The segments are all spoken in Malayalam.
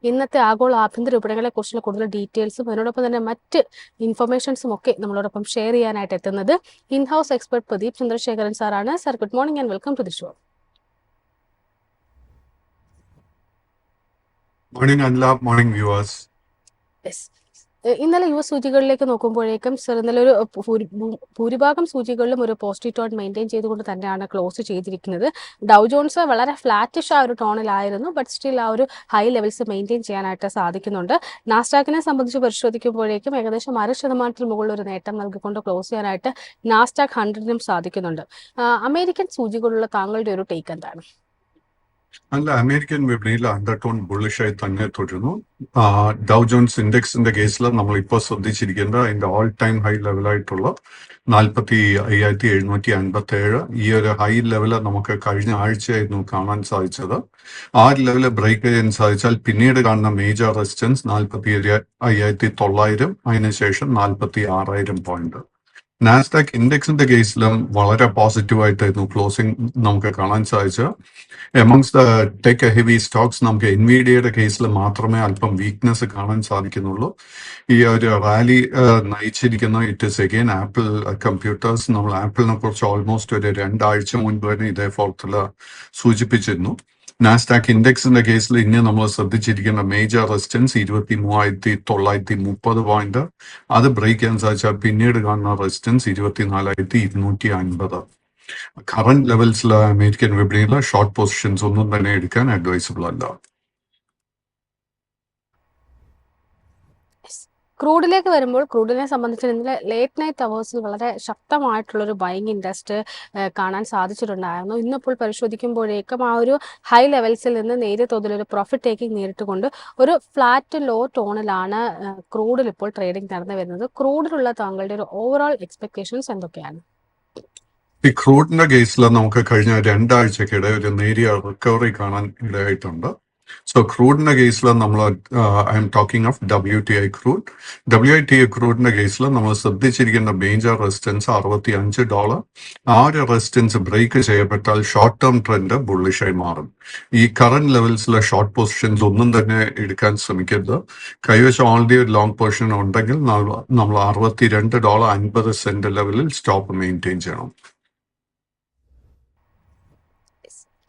ഇന്നത്തെ ആഗോള ആഭ്യന്തര വിപണികളെ കുറിച്ചുള്ള കൂടുതൽ ഡീറ്റെയിൽസും അതിനോടൊപ്പം തന്നെ മറ്റ് ഇൻഫർമേഷൻസും ഒക്കെ നമ്മളോടൊപ്പം ഷെയർ ചെയ്യാനായിട്ട് എത്തുന്നത് in house expert Pradeep Chandrasekharan സാറാണ്. Sir, good morning and welcome to the show. Morning Anila, morning viewers. ഇന്നലെ യു എസ് സൂചികളിലേക്ക് നോക്കുമ്പോഴേക്കും സർ ഇന്നലെ ഒരു ഭൂരിഭാഗം സൂചികളിലും ഒരു പോസിറ്റീവ് ടോൺ മെയിൻറ്റെയിൻ ചെയ്തുകൊണ്ട് തന്നെയാണ് ക്ലോസ് ചെയ്തിരിക്കുന്നത്. ഡൗ ജോൺസ് വളരെ ഫ്ലാറ്റിഷ് ആ ഒരു ടോണിലായിരുന്നു, ബട്ട് സ്റ്റിൽ ആ ഒരു ഹൈ ലെവൽസ് മെയിൻറ്റെയിൻ ചെയ്യാനായിട്ട് സാധിക്കുന്നുണ്ട്. നാസ്ഡാക്കിനെ സംബന്ധിച്ച് പരിശോധിക്കുമ്പോഴേക്കും ഏകദേശം 0.5% മുകളിൽ ഒരു നേട്ടം നൽകിക്കൊണ്ട് ക്ലോസ് ചെയ്യാനായിട്ട് നാസ്ഡാക്ക് 100നും സാധിക്കുന്നുണ്ട്. അമേരിക്കൻ സൂചികളുള്ള താങ്കളുടെ ഒരു ടേക്ക് എന്താണ്? അല്ല, അമേരിക്കൻ വിപണിയിൽ അണ്ടർടോൺ ബുള്ളിഷായി തന്നെ തുടരുന്നു. ഡൗ ജോൺസ് ഇൻഡെക്സിന്റെ കേസിൽ നമ്മൾ ഇപ്പോൾ ശ്രദ്ധിച്ചിരിക്കേണ്ടത് അതിന്റെ ഓൾ ടൈം ഹൈ ലെവലായിട്ടുള്ള 45,757 ഈ ഒരു ഹൈ ലെവല് നമുക്ക് കഴിഞ്ഞ ആഴ്ചയായിരുന്നു കാണാൻ സാധിച്ചത്. ആ ലെവല് ബ്രേക്ക് ചെയ്യാൻ സാധിച്ചാൽ പിന്നീട് കാണുന്ന മേജർ റെസിസ്റ്റൻസ് 47,900, അതിനുശേഷം 46,000 പോയിന്റ്. നാസ്ഡാക്ക് ഇൻഡെക്സിന്റെ കേസിലും വളരെ പോസിറ്റീവായിട്ടായിരുന്നു ക്ലോസിംഗ് നമുക്ക് കാണാൻ സാധിച്ചത്. Amongst the tech heavy stocks നമുക്ക് എൻവിഡിയയുടെ കേസിൽ മാത്രമേ അല്പം വീക്ക്നെസ് കാണാൻ സാധിക്കുന്നുള്ളൂ. ഈ ഒരു റാലി നയിച്ചിരിക്കുന്ന it is again Apple computers. നമ്മൾ ആപ്പിളിനെ കുറിച്ച് ഓൾമോസ്റ്റ് ഒരു 2 ആഴ്ച മുൻപ് തന്നെ ഇതേ ഫോർത്തില് സൂചിപ്പിച്ചിരുന്നു. നാസ്ഡാക്ക് ഇൻഡെക്സിന്റെ കേസിൽ ഇനി നമ്മൾ ശ്രദ്ധിച്ചിരിക്കുന്ന മേജർ റെസിസ്റ്റൻസ് 23,930 പോയിന്റ്. അത് ബ്രേക്ക് ചെയ്യാൻ സാധിച്ചാൽ പിന്നീട് കാണുന്ന റെസിസ്റ്റൻസ് 24,250. കറന്റ് ലെവൽസിൽ അമേരിക്കൻ വിപണിയിൽ ഷോർട്ട് പൊസിഷൻസ് ഒന്നും തന്നെ എടുക്കാൻ അഡ്വൈസബിൾ അല്ല. ക്രൂഡിലേക്ക് വരുമ്പോൾ ക്രൂഡിനെ സംബന്ധിച്ച് ഇന്നലെ ലേറ്റ് നൈറ്റ് അവേഴ്സിൽ വളരെ ശക്തമായിട്ടുള്ളൊരു ബൈങ് ഇൻട്രസ്റ്റ് കാണാൻ സാധിച്ചിട്ടുണ്ടായിരുന്നു. ഇന്നിപ്പോൾ പരിശോധിക്കുമ്പോഴേക്കും ആ ഒരു ഹൈ ലെവൽസിൽ നിന്ന് നേരിയ തോതിലൊരു പ്രോഫിറ്റ് ടേക്കിംഗ് നേരിട്ടുകൊണ്ട് ഒരു ഫ്ലാറ്റ് ലോ ടോണിലാണ് ക്രൂഡിൽ ഇപ്പോൾ ട്രേഡിംഗ് നടന്നു വരുന്നത്. ക്രൂഡിലുള്ള താങ്കളുടെ ഒരു ഓവറോൾ എക്സ്പെക്ടേഷൻസ് എന്തൊക്കെയാണ്? ഈ ക്രൂഡിന്റെ കേസിൽ നമുക്ക് കഴിഞ്ഞ 2 ആഴ്ചക്കിടെ ഒരു നേരിയ റിക്കവറി കാണാൻ ഇടയായിട്ടുണ്ട്. സോ ക്രൂഡിന്റെ കേസിൽ നമ്മൾ I am talking of WTI crude. WTI ക്രൂഡിന്റെ കേസിൽ നമ്മൾ ശ്രദ്ധിച്ചിരിക്കുന്ന മേജർ റെസിസ്റ്റൻസ് $65. ആ ഒരു റെസിസ്റ്റൻസ് ബ്രേക്ക് ചെയ്യപ്പെട്ടാൽ ഷോർട്ട് ടേം ട്രെൻഡ് ബുള്ളിഷായി മാറും. ഈ കറന്റ് ലെവൽസിലെ ഷോർട്ട് പൊസിഷൻസ് ഒന്നും തന്നെ എടുക്കാൻ ശ്രമിക്കരുത്. കൈവശം ഓൾറെഡി ഒരു ലോങ് പൊസിഷൻ ഉണ്ടെങ്കിൽ നമ്മൾ $62.50 ലെവലിൽ സ്റ്റോപ്പ് മെയിൻറ്റെയിൻ ചെയ്യണം.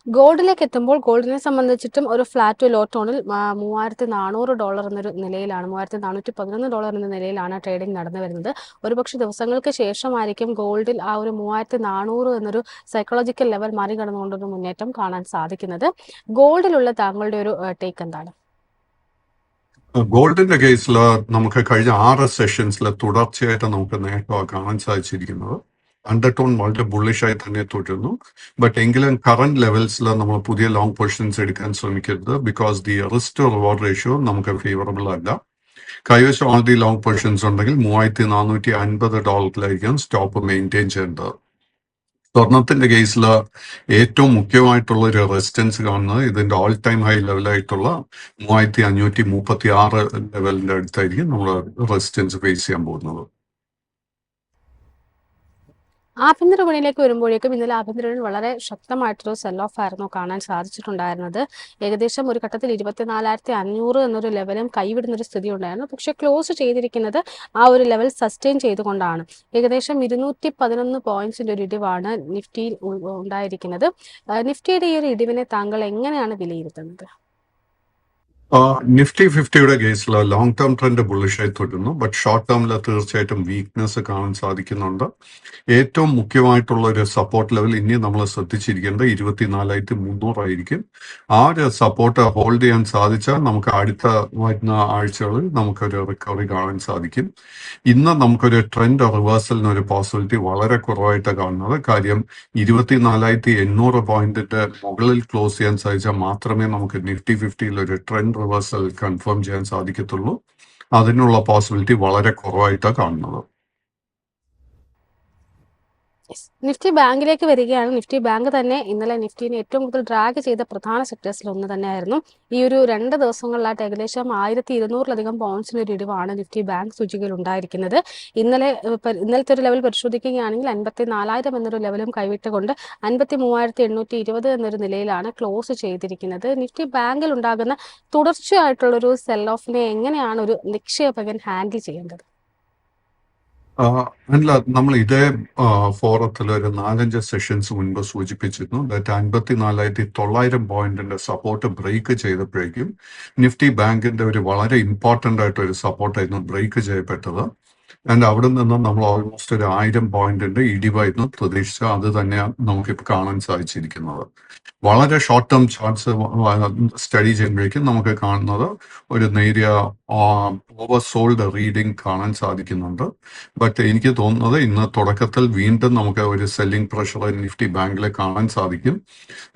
ഗോൾഡിലേക്ക് എത്തുമ്പോൾ ഗോൾഡിനെ സംബന്ധിച്ചിട്ടും ഒരു ഫ്ലാറ്റ് ലോ ടോണിൽ $3,400 എന്നൊരു നിലയിലാണ്, $3,411 എന്ന നിലയിലാണ് ട്രേഡിംഗ് നടന്നു വരുന്നത്. ഒരുപക്ഷെ ദിവസങ്ങൾക്ക് ശേഷമായിരിക്കും ഗോൾഡിൽ ആ ഒരു 3,400 എന്നൊരു സൈക്കോളജിക്കൽ ലെവൽ മറികടന്നുകൊണ്ടൊരു മുന്നേറ്റം കാണാൻ സാധിക്കുന്നത്. ഗോൾഡിലുള്ള താങ്കളുടെ ഒരു ടേക്ക് എന്താണ്? ഗോൾഡിന്റെ കേസിൽ നമുക്ക് കഴിഞ്ഞ 6 സെഷൻസിൽ തുടർച്ചയായിട്ട് നമുക്ക് നേട്ടം കാണാൻ സാധിച്ചിരിക്കുന്നത്. അണ്ടർടോൺ വളരെ ബുള്ളിഷായി തന്നെ തുടരുന്നു. ബട്ട് എങ്കിലും കറന്റ് ലെവൽസിൽ നമ്മൾ പുതിയ ലോങ് പൊസിഷൻസ് എടുക്കാൻ ശ്രമിക്കരുത്. Because the risk to reward ratio നമുക്ക് ഫേവറബിൾ അല്ല. കൈവശം ഓൾറെഡി ലോങ് പൊസിഷൻസ് ഉണ്ടെങ്കിൽ $3,450 സ്റ്റോപ്പ് മെയിൻറ്റെയിൻ ചെയ്യേണ്ടത്. സ്വർണത്തിന്റെ കേസിൽ ഏറ്റവും മുഖ്യമായിട്ടുള്ള ഒരു റെസിസ്റ്റൻസ് കാണുന്നത് ഇതിന്റെ ഓൾ ടൈം ഹൈ ലെവലായിട്ടുള്ള 3,536 ലെവലിന്റെ അടുത്തായിരിക്കും നമ്മൾ റെസിസ്റ്റൻസ് ഫേസ് ചെയ്യാൻ പോകുന്നത്. ആഭ്യന്തര വിപണിയിലേക്ക് വരുമ്പോഴേക്കും ഇന്നലെ ആഭ്യന്തര വിപണി വളരെ ശക്തമായിട്ടൊരു സെൽ ഓഫ് ആയിരുന്നു കാണാൻ സാധിച്ചിട്ടുണ്ടായിരുന്നത്. ഏകദേശം ഒരു ഘട്ടത്തിൽ 24,500 എന്നൊരു ലെവലും കൈവിടുന്നൊരു സ്ഥിതി ഉണ്ടായിരുന്നു. പക്ഷെ ക്ലോസ് ചെയ്തിരിക്കുന്നത് ആ ഒരു ലെവൽ സസ്റ്റെയിൻ ചെയ്തുകൊണ്ടാണ്. ഏകദേശം 211 പോയിന്റ്സിന്റെ ഒരു ഇടിവാണ് നിഫ്റ്റിയിൽ ഉണ്ടായിരിക്കുന്നത്. നിഫ്റ്റിയുടെ ഈ ഒരു ഇടിവിനെ താങ്കൾ എങ്ങനെയാണ് വിലയിരുത്തുന്നത്? നിഫ്റ്റി 50യുടെ കേസിൽ ലോങ് ടേം ട്രെൻഡ് ബുള്ളിഷായി തുടരുന്നു. ബട്ട് ഷോർട്ട് ടേമിൽ തീർച്ചയായിട്ടും വീക്ക്നെസ് കാണാൻ സാധിക്കുന്നുണ്ട്. ഏറ്റവും മുഖ്യമായിട്ടുള്ള ഒരു സപ്പോർട്ട് ലെവൽ ഇനി നമ്മൾ ശ്രദ്ധിച്ചിരിക്കേണ്ടത് 24,300 ആയിരിക്കും. ആ ഒരു സപ്പോർട്ട് ഹോൾഡ് ചെയ്യാൻ സാധിച്ചാൽ നമുക്ക് അടുത്ത വരുന്ന ആഴ്ചകളിൽ നമുക്കൊരു റിക്കവറി കാണാൻ സാധിക്കും. ഇന്ന് നമുക്കൊരു ട്രെൻഡ് റിവേഴ്സലിന് ഒരു പോസിബിലിറ്റി വളരെ കുറവായിട്ട് കാണുന്നത്. കാര്യം 24,800 പോയിന്റിന്റെ മുകളിൽ ക്ലോസ് ചെയ്യാൻ സാധിച്ചാൽ മാത്രമേ നമുക്ക് നിഫ്റ്റി 50യിൽ ഒരു ട്രെൻഡ് റിവേഴ്സൽ കൺഫേം ചെയ്യാൻ സാധിക്കത്തുള്ളൂ. അതിനുള്ള പോസിബിലിറ്റി വളരെ കുറവായിട്ടാണ് കാണുന്നത്. നിഫ്റ്റി ബാങ്കിലേക്ക് വരികയാണ്. നിഫ്റ്റി ബാങ്ക് തന്നെ ഇന്നലെ നിഫ്റ്റിനെ ഏറ്റവും കൂടുതൽ ഡ്രാഗ് ചെയ്ത പ്രധാന സെക്ടേഴ്സിൽ ഒന്ന് തന്നെയായിരുന്നു. ഈ ഒരു 2 ദിവസങ്ങളിലായിട്ട് ഏകദേശം 1200-ലധികം പോയിന്റ്സിന് ഒരു ഇടിവാണ് നിഫ്റ്റി ബാങ്ക് സൂചികയിൽ ഉണ്ടായിരിക്കുന്നത്. ഇന്നലത്തെ ഒരു ലെവൽ പരിശോധിക്കുകയാണെങ്കിൽ 54,000 എന്നൊരു ലെവലും കൈവിട്ടുകൊണ്ട് 53,820 എന്നൊരു നിലയിലാണ് ക്ലോസ് ചെയ്തിരിക്കുന്നത്. നിഫ്റ്റി ബാങ്കിൽ ഉണ്ടാകുന്ന തുടർച്ചയായിട്ടുള്ളൊരു സെൽ ഓഫിനെ എങ്ങനെയാണ് ഒരു നിക്ഷേപകൻ ഹാൻഡിൽ ചെയ്യേണ്ടത്? അല്ല, നമ്മൾ ഇതേ ഫോറത്തിൽ ഒരു 4-5 സെഷൻസ് മുൻപ് സൂചിപ്പിച്ചിരുന്നു. ദാറ്റ് 54,900 പോയിന്റിന്റെ സപ്പോർട്ട് ബ്രേക്ക് ചെയ്തപ്പോഴേക്കും നിഫ്റ്റി ബാങ്കിന്റെ ഒരു വളരെ ഇമ്പോർട്ടന്റ് ആയിട്ട് ഒരു സപ്പോർട്ടായിരുന്നു ബ്രേക്ക് ചെയ്യപ്പെട്ടത്. ആൻഡ് അവിടെ നിന്ന് നമ്മൾ ഓൾമോസ്റ്റ് ഒരു 1000 പോയിന്റിന്റെ ഇടിവായിരുന്നു പ്രതീക്ഷിച്ച. അത് തന്നെയാണ് നമുക്കിപ്പോൾ കാണാൻ സാധിച്ചിരിക്കുന്നത്. വളരെ ഷോർട്ട് ടേം ചാർട്ട്സ് സ്റ്റഡി ചെയ്യുമ്പോഴേക്കും നമുക്ക് കാണുന്നത് ഒരു നേരിയ ഓവർ സോൾഡ് റീഡിംഗ് കാണാൻ സാധിക്കുന്നുണ്ട്. ബട്ട് എനിക്ക് തോന്നുന്നത് ഇന്ന് തുടക്കത്തിൽ വീണ്ടും നമുക്ക് ഒരു സെല്ലിംഗ് പ്രഷർ നിഫ്റ്റി ബാങ്കിൽ കാണാൻ സാധിക്കും.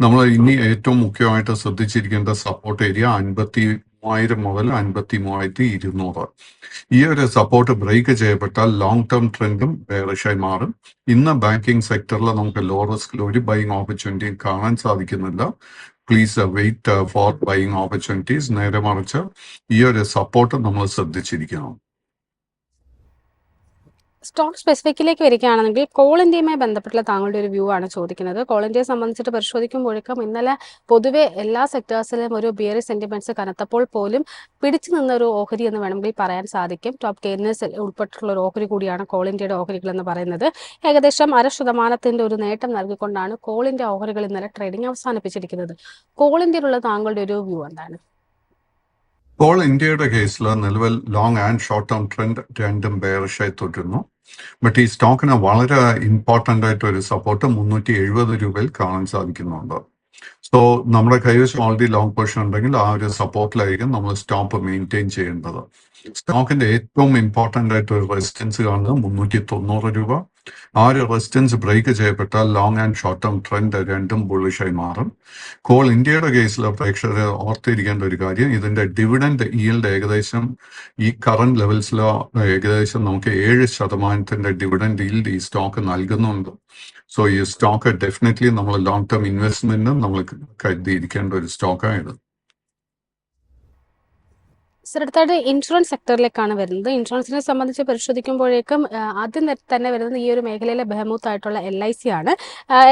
നമ്മൾ ഇനി ഏറ്റവും മുഖ്യമായിട്ട് ശ്രദ്ധിച്ചിരിക്കേണ്ട സപ്പോർട്ട് ഏരിയ 53,000 മുതൽ 53,200. ഈ ഒരു സപ്പോർട്ട് ബ്രേക്ക് ചെയ്യപ്പെട്ടാൽ ലോങ് ടേം ട്രെൻഡും ബെയറിഷായി മാറും. ഇന്ന് ബാങ്കിങ് സെക്ടറിൽ നമുക്ക് ലോ റിസ്കിൽ ഒരു ബൈയിങ് ഓപ്പർച്യൂണിറ്റിയും കാണാൻ സാധിക്കുന്നില്ല. Please wait for buying opportunities. നേരെ മറിച്ച് ഈ ഒരു സപ്പോർട്ട് നമ്മൾ ശ്രദ്ധിച്ചിരിക്കണം. സ്റ്റോക്ക് സ്പെസിഫിക്കിലേക്ക് വരികയാണെങ്കിൽ കോൾ ഇന്ത്യയുമായി ബന്ധപ്പെട്ടുള്ള താങ്കളുടെ ഒരു വ്യൂ ആണ് ചോദിക്കുന്നത്. കോൾ ഇന്ത്യയെ സംബന്ധിച്ചിട്ട് പരിശോധിക്കുമ്പോഴേക്കും ഇന്നലെ പൊതുവെ എല്ലാ സെക്ടേഴ്സിലും ഒരു ബിയറിഷ് സെന്റിമെന്റ്സ് കനത്തപ്പോൾ പോലും പിടിച്ചു നിന്ന ഒരു ഓഹരി എന്ന് വേണമെങ്കിൽ പറയാൻ സാധിക്കും. ടോപ്പ് ഗെയിനേഴ്സ് ഉൾപ്പെട്ടിട്ടുള്ള ഒരു ഓഹരി കൂടിയാണ് കോൾ ഇന്ത്യയുടെ ഓഹരികൾ എന്ന് പറയുന്നത്. ഏകദേശം 0.5% ഒരു നേട്ടം നൽകിക്കൊണ്ടാണ് കോൾ ഇന്ത്യ ഓഹരികൾ ഇന്നലെ ട്രേഡിംഗ് അവസാനിപ്പിച്ചിരിക്കുന്നത്. കോൾ ഇന്ത്യയിലുള്ള താങ്കളുടെ ഒരു വ്യൂ എന്താണ്? കോൾ ഇന്ത്യയുടെ കേസിൽ നിലവിൽ long and short term trend രണ്ടും ബെയറിഷായി തുടരുന്നു. ബട്ട് ഈ സ്റ്റോക്കിന് വളരെ ഇമ്പോർട്ടൻ്റ് ആയിട്ട് ഒരു സപ്പോർട്ട് 370 രൂപയിൽ കാണാൻ സാധിക്കുന്നുണ്ട്. സോ നമ്മുടെ കൈവശം ഓൾറെഡി ലോങ് പൊസിഷൻ ഉണ്ടെങ്കിൽ ആ ഒരു സപ്പോർട്ടിലായിരിക്കും നമ്മൾ സ്റ്റോപ്പ് മെയിൻറ്റെയിൻ ചെയ്യേണ്ടത്. സ്റ്റോക്കിന്റെ ഏറ്റവും ഇമ്പോർട്ടൻ്റ് ആയിട്ട് ഒരു റെസിസ്റ്റൻസ് കാണുന്നത് 390 രൂപ. ആ ഒരു റെസിസ്റ്റൻസ് ബ്രേക്ക് ചെയ്യപ്പെട്ടാൽ long and short term trend രണ്ടും ബുള്ളിഷായി മാറും. കോൾ ഇന്ത്യയുടെ കേസിൽ പ്രേക്ഷകർ ഓർത്തിരിക്കേണ്ട ഒരു കാര്യം, ഇതിന്റെ ഡിവിഡൻഡ് ഈൽഡ് ഏകദേശം ഈ കറന്റ് ലെവൽസിലോ ഏകദേശം നമുക്ക് 7% ഡിവിഡൻഡ് ഈൽഡ് ഈ സ്റ്റോക്ക് നൽകുന്നുണ്ട്. സോ ഈ സ്റ്റോക്ക് ഡെഫിനറ്റ്ലി നമ്മൾ ലോങ് ടേം ഇൻവെസ്റ്റ്മെന്റിനും നമ്മൾ കരുതിയിരിക്കേണ്ട ഒരു സ്റ്റോക്കായത്. സർ, അടുത്തായിട്ട് ഇൻഷുറൻസ് സെക്ടറിലേക്കാണ് വരുന്നത്. ഇൻഷുറൻസിനെ സംബന്ധിച്ച് പരിശോധിക്കുമ്പോഴേക്കും ആദ്യം തന്നെ വരുന്നത് ഈ ഒരു മേഖലയിലെ ബഹമൂത്തായിട്ടുള്ള LIC ആണ്.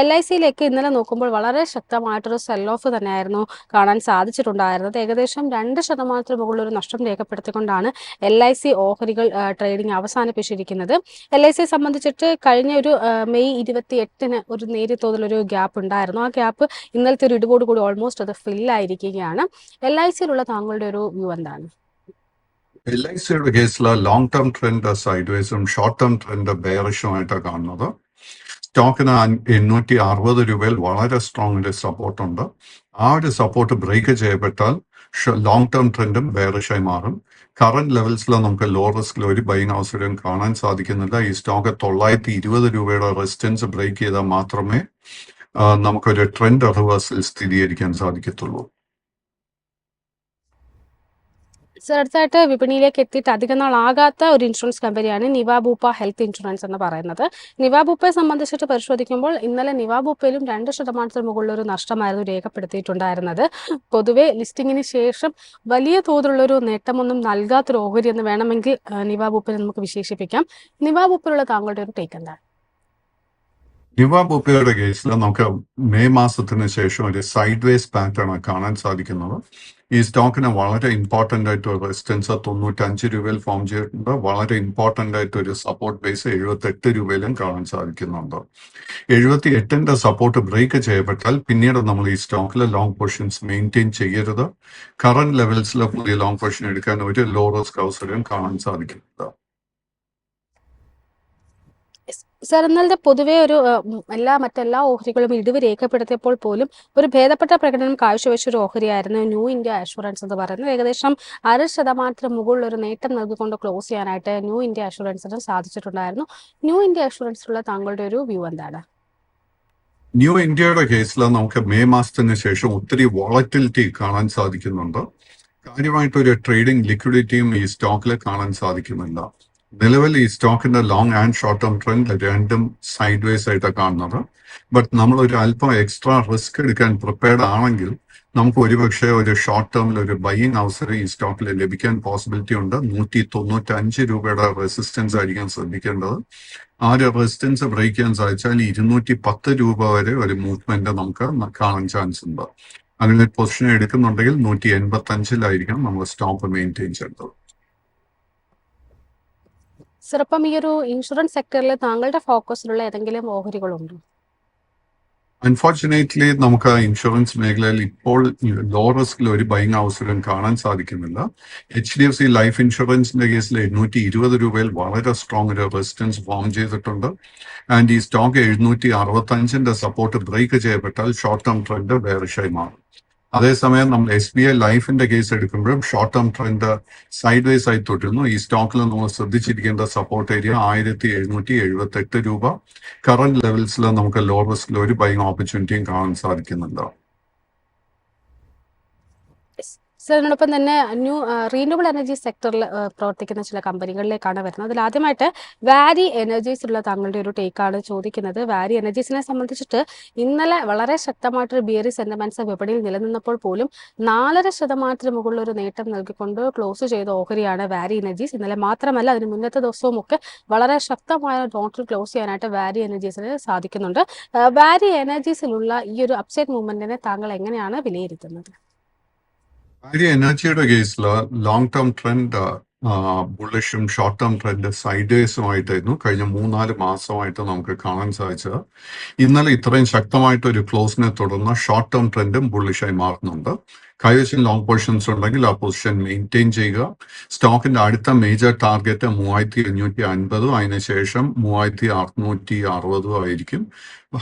LICയിലേക്ക് ഇന്നലെ നോക്കുമ്പോൾ വളരെ ശക്തമായിട്ടൊരു സെൽ ഓഫ് തന്നെയായിരുന്നു കാണാൻ സാധിച്ചിട്ടുണ്ടായിരുന്നത്. ഏകദേശം 2% മുകളിൽ ഒരു നഷ്ടം രേഖപ്പെടുത്തിക്കൊണ്ടാണ് LIC ഓഹരികൾ ട്രേഡിംഗ് അവസാനിപ്പിച്ചിരിക്കുന്നത്. LICയെ സംബന്ധിച്ചിട്ട് കഴിഞ്ഞ ഒരു മെയ് 28-ന് ഒരു നേരിയ തോതിലൊരു ഗ്യാപ്പ് ഉണ്ടായിരുന്നു. ആ ഗ്യാപ്പ് ഇന്നലത്തെ ഒരു ഇടിവോടുകൂടി ഓൾമോസ്റ്റ് അത് ഫില്ലായിരിക്കുകയാണ്. LICയിലുള്ള താങ്കളുടെ ഒരു വ്യൂ എന്താണ്? LICയുടെ കേസിൽ ലോങ് ടേം ട്രെൻഡ് സൈഡ്വേസും ഷോർട്ട് ടേം ട്രെൻഡ് ബെയറിഷുമായിട്ടാണ് കാണുന്നത്. സ്റ്റോക്കിന് 860 രൂപയിൽ വളരെ സ്ട്രോങ് ഒരു സപ്പോർട്ടുണ്ട്. ആ ഒരു സപ്പോർട്ട് ബ്രേക്ക് ചെയ്യപ്പെട്ടാൽ ലോങ് ടേം ട്രെൻഡും ബെയറിഷായി മാറും. കറന്റ് ലെവൽസിൽ നമുക്ക് ലോ റിസ്കിൽ ഒരു ബൈങ് അവസരം കാണാൻ സാധിക്കുന്നില്ല. ഈ സ്റ്റോക്ക് 920 രൂപയുടെ റെസിസ്റ്റൻസ് ബ്രേക്ക് ചെയ്താൽ മാത്രമേ നമുക്കൊരു ട്രെൻഡ് റിവേഴ്സൽ സ്ഥിരീകരിക്കാൻ സാധിക്കത്തുള്ളൂ. സർ, അടുത്തായിട്ട് വിപണിയിലേക്ക് എത്തിയിട്ട് അധികം നാളാകാത്ത ഒരു ഇൻഷുറൻസ് കമ്പനിയാണ് നിവാബൂപ്പ ഹെൽത്ത് ഇൻഷുറൻസ് എന്ന് പറയുന്നത്. നിവാബൂപ്പയെ സംബന്ധിച്ചിട്ട് പരിശോധിക്കുമ്പോൾ ഇന്നലെ നിവാബൂപ്പയിലും 2% മുകളിൽ ഒരു നഷ്ടമായിരുന്നു രേഖപ്പെടുത്തിയിട്ടുണ്ടായിരുന്നത്. പൊതുവെ ലിസ്റ്റിങ്ങിന് ശേഷം വലിയ തോതിലുള്ളൊരു നേട്ടമൊന്നും നൽകാത്തൊരു ഓഹരി എന്ന് വേണമെങ്കിൽ നിവാബൂപ്പയെ നമുക്ക് വിശേഷിപ്പിക്കാം. നിവാബൂപ്പയിലുള്ള താങ്കളുടെ ഒരു ടേക്ക് എന്താണ്? നിവാബൂപ്പയുടെ കേസിൽ നമുക്ക് മെയ് മാസത്തിന് ശേഷം ഒരു സൈഡ് വേസ് പാറ്റേൺ കാണാൻ സാധിക്കുന്നത്. ഈ സ്റ്റോക്കിന് വളരെ ഇമ്പോർട്ടൻ്റ് ആയിട്ട് ഒരു റെസിസ്റ്റൻസ് 95 രൂപയിൽ ഫോം ചെയ്തിട്ടുണ്ട്. വളരെ ഇമ്പോർട്ടൻ്റ് ആയിട്ട് ഒരു സപ്പോർട്ട് ബേസ് 78 രൂപയിലും കാണാൻ സാധിക്കുന്നുണ്ട്. 78ന്റെ സപ്പോർട്ട് ബ്രേക്ക് ചെയ്യപ്പെട്ടാൽ പിന്നീട് നമ്മൾ ഈ സ്റ്റോക്കിലെ ലോങ് പൊസിഷൻസ് മെയിൻറ്റെയിൻ ചെയ്യരുത്. കറന്റ് ലെവൽസിൽ പുതിയ ലോങ് പൊസിഷൻ എടുക്കാൻ ഒരു ലോ റിസ്ക് അവസരം കാണാൻ സാധിക്കുന്നുണ്ട്. സർ, ഇന്നലത്തെ പൊതുവെ ഒരു മറ്റെല്ലാ ഓഹരികളും ഇടിവ് രേഖപ്പെടുത്തിയപ്പോൾ പോലും ഒരു ഭേദപ്പെട്ട പ്രകടനം കാഴ്ചവെച്ച ഒരു ഓഹരിയായിരുന്നു ന്യൂ ഇന്ത്യ അഷുറൻസ് എന്ന് പറയുന്നത്. ഏകദേശം 0.5% മുകളിൽ ഒരു നേട്ടം നൽകിക്കൊണ്ട് ക്ലോസ് ചെയ്യാനായിട്ട് ന്യൂ ഇന്ത്യ അഷുറൻസിന് സാധിച്ചിട്ടുണ്ടായിരുന്നു. ന്യൂ ഇന്ത്യ അഷുറൻസിലുള്ള താങ്കളുടെ ഒരു വ്യൂ എന്താണ്? ന്യൂ ഇന്ത്യയുടെ കേസിൽ നമുക്ക് മെയ് മാസത്തിന് ശേഷം ഒത്തിരി വോളറ്റിലിറ്റി കാണാൻ സാധിക്കുന്നുണ്ട്. കാര്യമായിട്ടൊരു ട്രേഡിംഗ് ലിക്വിഡിറ്റിയും ഈ സ്റ്റോക്കിൽ കാണാൻ സാധിക്കുന്നില്ല. നിലവിൽ ഈ സ്റ്റോക്കിന്റെ long and short term trend രണ്ടും സൈഡ് വേസ് ആയിട്ടാണ് കാണുന്നത്. ബട്ട് നമ്മൾ ഒരു അല്പം എക്സ്ട്രാ റിസ്ക് എടുക്കാൻ പ്രിപ്പയർഡ് ആണെങ്കിൽ നമുക്ക് ഒരുപക്ഷെ ഒരു ഷോർട്ട് ടേമിൽ ഒരു ബൈയിങ് അവസരം ഈ സ്റ്റോക്കിൽ ലഭിക്കാൻ പോസിബിലിറ്റി ഉണ്ട്. 195 രൂപയുടെ റെസിസ്റ്റൻസ് ആയിരിക്കാൻ ശ്രദ്ധിക്കേണ്ടത്. ആ ഒരു റെസിസ്റ്റൻസ് ബ്രേക്ക് ചെയ്യാൻ സാധിച്ചാൽ 210 രൂപ വരെ ഒരു മൂവ്മെന്റ് നമുക്ക് കാണാൻ ചാൻസ് ഉണ്ട്. അങ്ങനെ ഒരു പൊസിഷൻ എടുക്കുന്നുണ്ടെങ്കിൽ 185-ലായിരിക്കണം നമ്മൾ സ്റ്റോപ്പ് മെയിൻറ്റെയിൻ ചെയ്യേണ്ടത്. സർ, അപ്പം ഈ ഒരു ഇൻഷുറൻസ് സെക്ടറിൽ താങ്കളുടെ ഫോക്കസിലുള്ള ഏതെങ്കിലും ഓഹരികളുണ്ടോ? അൺഫോർച്ചുനേറ്റ്ലി നമുക്ക് ഇൻഷുറൻസ് മേഖലയിൽ ഇപ്പോൾ ലോ റിസ്കിൽ ഒരു ബൈങ് അവസരം കാണാൻ സാധിക്കുന്നില്ല. HDFC ലൈഫ് ഇൻഷുറൻസിന്റെ കേസിൽ 820 രൂപയിൽ വളരെ സ്ട്രോങ് ഒരു റെസിസ്റ്റൻസ് ഫോം ചെയ്തിട്ടുണ്ട്. ആൻഡ് ഈ സ്റ്റോക്ക് 765 സപ്പോർട്ട് ബ്രേക്ക് ചെയ്യപ്പെട്ടാൽ ഷോർട്ട് ടേം ട്രെൻഡ് ബെയറിഷായി മാറും. അതേസമയം നമ്മൾ SBI ലൈഫിന്റെ കേസ് എടുക്കുമ്പോഴും short term trend sideways ആയി തുടരുന്നു. ഈ സ്റ്റോക്കിൽ നമ്മൾ ശ്രദ്ധിച്ചിരിക്കേണ്ട സപ്പോർട്ട് ഏരിയ 1778 രൂപ. കറന്റ് ലെവൽസിൽ നമുക്ക് ലോ റിസ്കിൽ ഒരു ബൈങ് ഓപ്പർച്യൂണിറ്റിയും കാണാൻ സാധിക്കുന്നുണ്ട്. സർ, അതിനോടൊപ്പം തന്നെ റീന്യൂവബിൾ എനർജി സെക്ടറിൽ പ്രവർത്തിക്കുന്ന ചില കമ്പനികളിലേക്കാണ് വരുന്നത്. അതിൽ ആദ്യമായിട്ട് വാരി എനർജീസിലുള്ള താങ്കളുടെ ഒരു ടേക്കാണ് ചോദിക്കുന്നത്. വാരി എനർജീസിനെ സംബന്ധിച്ചിട്ട് ഇന്നലെ വളരെ ശക്തമായിട്ടൊരു ബിയറി സെന്റിമെന്റ്സ് വിപണിയിൽ നിലനിന്നപ്പോൾ പോലും 4.5% മുകളിൽ ഒരു നേട്ടം നൽകിക്കൊണ്ട് ക്ലോസ് ചെയ്ത ഓഹരിയാണ് വാരി എനർജീസ്. ഇന്നലെ മാത്രമല്ല, അതിന് മുന്നത്തെ ദിവസവും ഒക്കെ വളരെ ശക്തമായ നോട്ടിൽ ക്ലോസ് ചെയ്യാനായിട്ട് വാരി എനർജീസിന് സാധിക്കുന്നുണ്ട്. വാരി എനർജീസിലുള്ള ഈ ഒരു അപ്സൈഡ് മൂവ്മെന്റിനെ താങ്കൾ എങ്ങനെയാണ് വിലയിരുത്തുന്നത്? വാരി എനർജിയുടെ കേസിൽ ലോങ് ടേം ട്രെൻഡ് ബുള്ളിഷും ഷോർട്ട് ടേം ട്രെൻഡ് സൈഡ് വേസുമായിട്ടായിരുന്നു കഴിഞ്ഞ 3-4 മാസമായിട്ട് നമുക്ക് കാണാൻ സാധിച്ചത്. ഇന്നലെ ഇത്രയും ശക്തമായിട്ട് ഒരു ക്ലോസിനെ തുടർന്ന് ഷോർട്ട് ടേം ട്രെൻഡും ബുള്ളിഷായി മാറുന്നുണ്ട്. കൈവശം ലോങ് പൊസിഷൻസ് ഉണ്ടെങ്കിൽ ആ പൊസിഷൻ മെയിൻറ്റെയിൻ ചെയ്യുക. സ്റ്റോക്കിന്റെ അടുത്ത മേജർ ടാർഗറ്റ് 3550, അതിനുശേഷം 3660 ആയിരിക്കും.